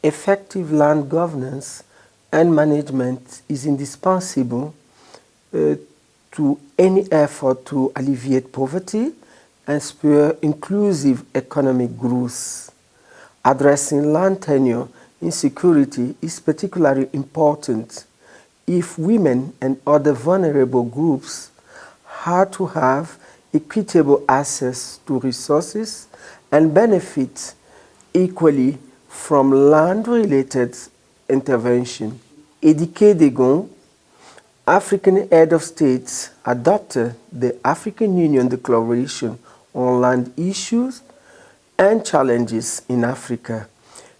Effective land governance and management is indispensable to any effort to alleviate poverty and spur inclusive economic growth. Addressing land tenure insecurity is particularly important if women and other vulnerable groups are to have equitable access to resources and benefit equally from land-related intervention. A decade ago, African head of states adopted the African Union Declaration on Land Issues and Challenges in Africa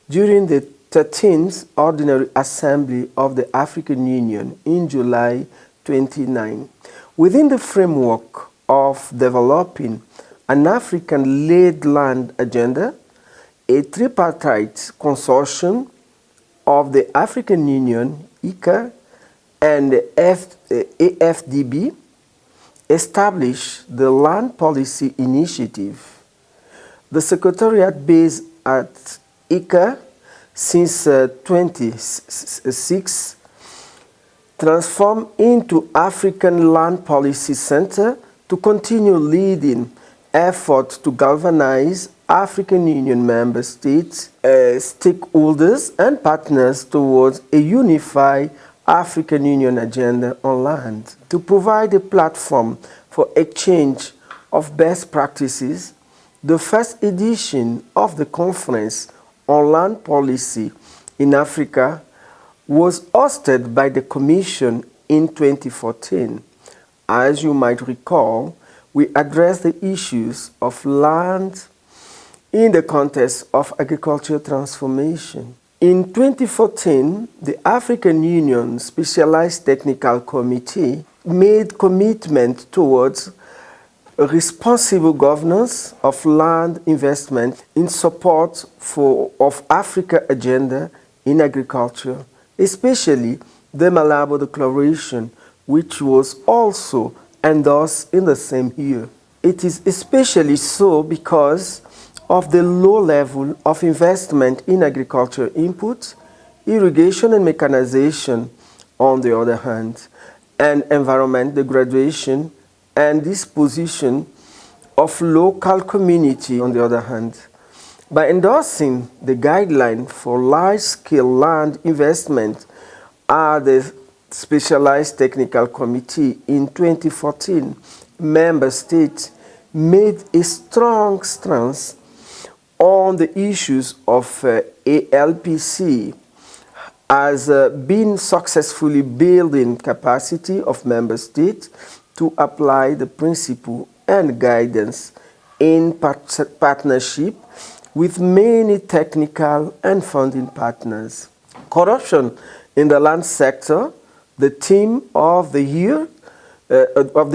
during the 13th Ordinary Assembly of the African Union in July 29. Within the framework of developing an African-led land agenda, a tripartite consortium of the African Union, ICA, and the AFDB established the Land Policy Initiative. The Secretariat based at ICA since 2006 transformed into African Land Policy Center to continue leading efforts to galvanize African Union member states, stakeholders and partners towards a unified African Union agenda on land. To provide a platform for exchange of best practices, the first edition of the Conference on Land Policy in Africa was hosted by the Commission in 2014. As you might recall, we addressed the issues of land in the context of agricultural transformation. In 2014, the African Union Specialized Technical Committee made commitment towards responsible governance of land investment in support of Africa agenda in agriculture, especially the Malabo Declaration, which was also endorsed in the same year. It is especially so because of the low level of investment in agriculture inputs, irrigation and mechanization on the other hand, and environment degradation and disposition of local community on the other hand. By endorsing the guideline for large-scale land investment at the Specialized Technical Committee in 2014, member states made a strong stance on the issues of ALPC has been successfully building capacity of member states to apply the principle and guidance in partnership with many technical and funding partners. Corruption in the land sector, the theme of the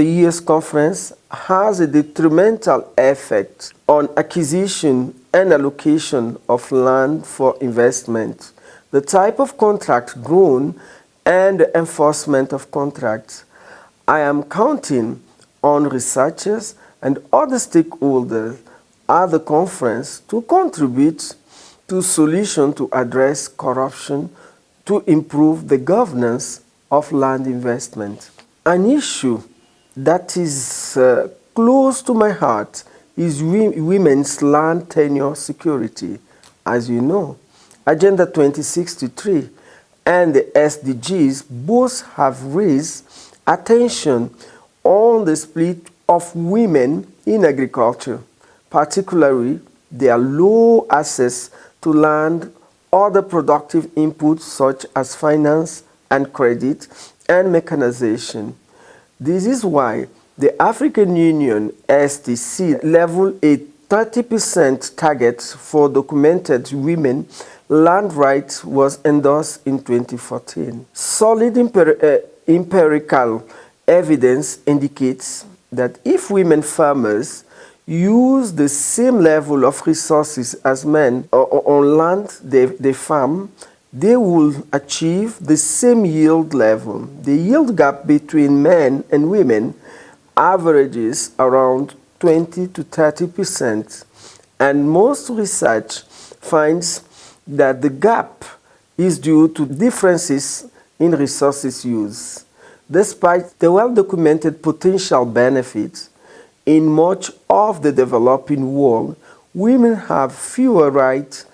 year's conference, has a detrimental effect on acquisition and allocation of land for investment, the type of contract drawn, and the enforcement of contracts. I am counting on researchers and other stakeholders at the conference to contribute to solutions to address corruption to improve the governance of land investment. An issue that is close to my heart is women's land tenure security. As you know, Agenda 2063 and the SDGs both have raised attention on the split of women in agriculture, particularly their low access to land, other productive inputs such as finance and credit, and mechanization. This is why the African Union STC leveled a 30% target for documented women land rights was endorsed in 2014. Solid empirical evidence indicates that if women farmers use the same level of resources as men on land they farm, they will achieve the same yield level. The yield gap between men and women averages around 20 to 30%, and most research finds that the gap is due to differences in resources use. Despite the well-documented potential benefits, in much of the developing world, women have fewer rights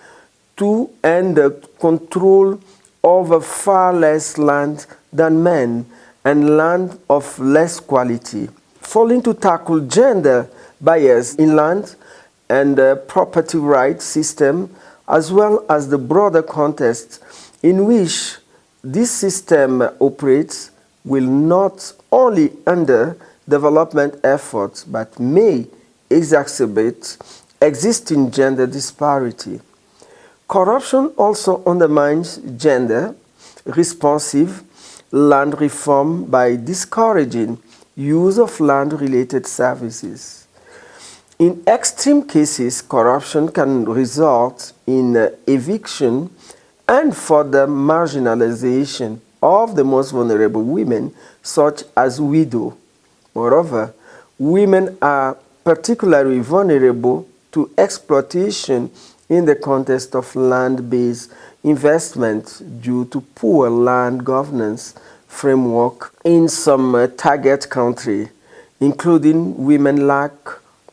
to and control over far less land than men, and land of less quality. Failing to tackle gender bias in land and property rights system, as well as the broader context in which this system operates, will not only hinder development efforts but may exacerbate existing gender disparity. Corruption also undermines gender-responsive land reform by discouraging use of land-related services. In extreme cases, corruption can result in eviction and further marginalization of the most vulnerable women, such as widows. Moreover, women are particularly vulnerable to exploitation in the context of land-based investment due to poor land governance framework in some target countries, including women lack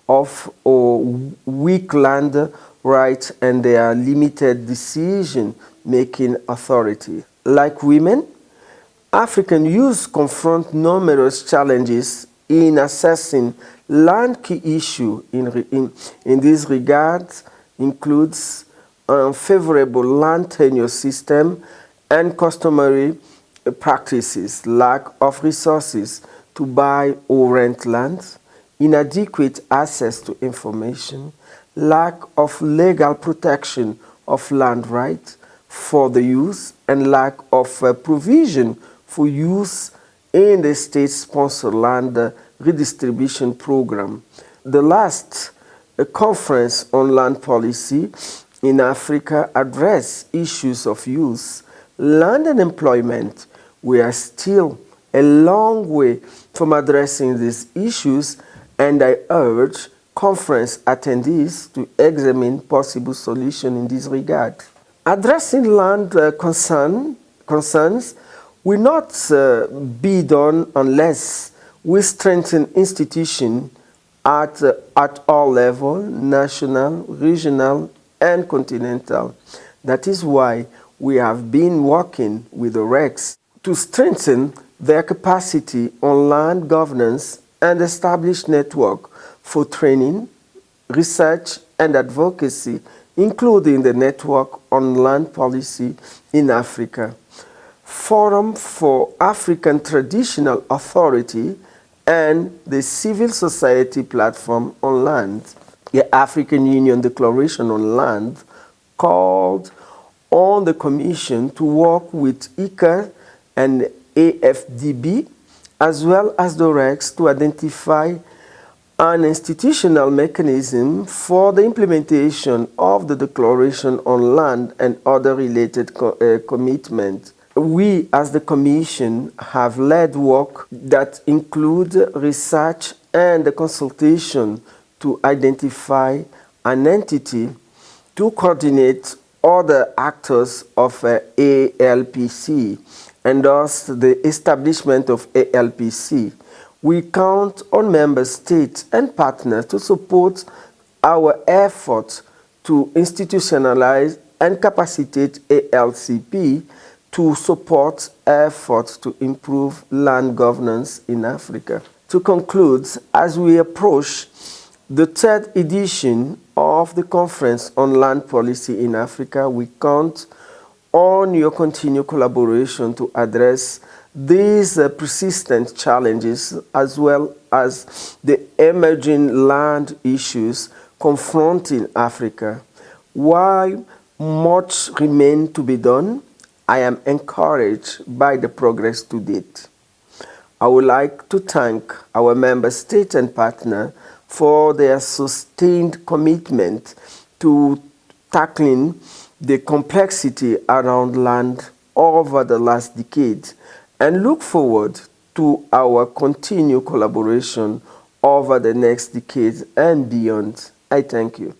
of or weak land rights and their limited decision-making authority. Like women, African youth confront numerous challenges in assessing land. Key issue in this regard includes unfavorable land tenure system and customary practices, lack of resources to buy or rent land, inadequate access to information, lack of legal protection of land rights for the youth, and lack of provision for youth in the state-sponsored land redistribution program. The last conference on land policy in Africa addressed issues of youth, land and employment. We are still a long way from addressing these issues, and I urge conference attendees to examine possible solutions in this regard. Addressing land concerns will not be done unless we strengthen institutions at all levels, national, regional, and continental. That is why we have been working with the RECs to strengthen their capacity on land governance and establish network for training, research, and advocacy, including the Network on Land Policy in Africa, Forum for African Traditional Authority, and the Civil Society Platform on Land. The African Union Declaration on Land called on the Commission to work with ICA and AFDB, as well as the RECs, to identify an institutional mechanism for the implementation of the Declaration on Land and other related commitments. We, as the Commission, have led work that includes research and consultation to identify an entity to coordinate other actors of ALPC, and thus the establishment of ALPC. We count on member states and partners to support our efforts to institutionalize and capacitate ALCP to support efforts to improve land governance in Africa. To conclude, as we approach the third edition of the Conference on Land Policy in Africa, we count on your continued collaboration to address these persistent challenges, as well as the emerging land issues confronting Africa. While much remains to be done, I am encouraged by the progress to date. I would like to thank our member states and partners for their sustained commitment to tackling the complexity around land over the last decade, and look forward to our continued collaboration over the next decade and beyond. I thank you.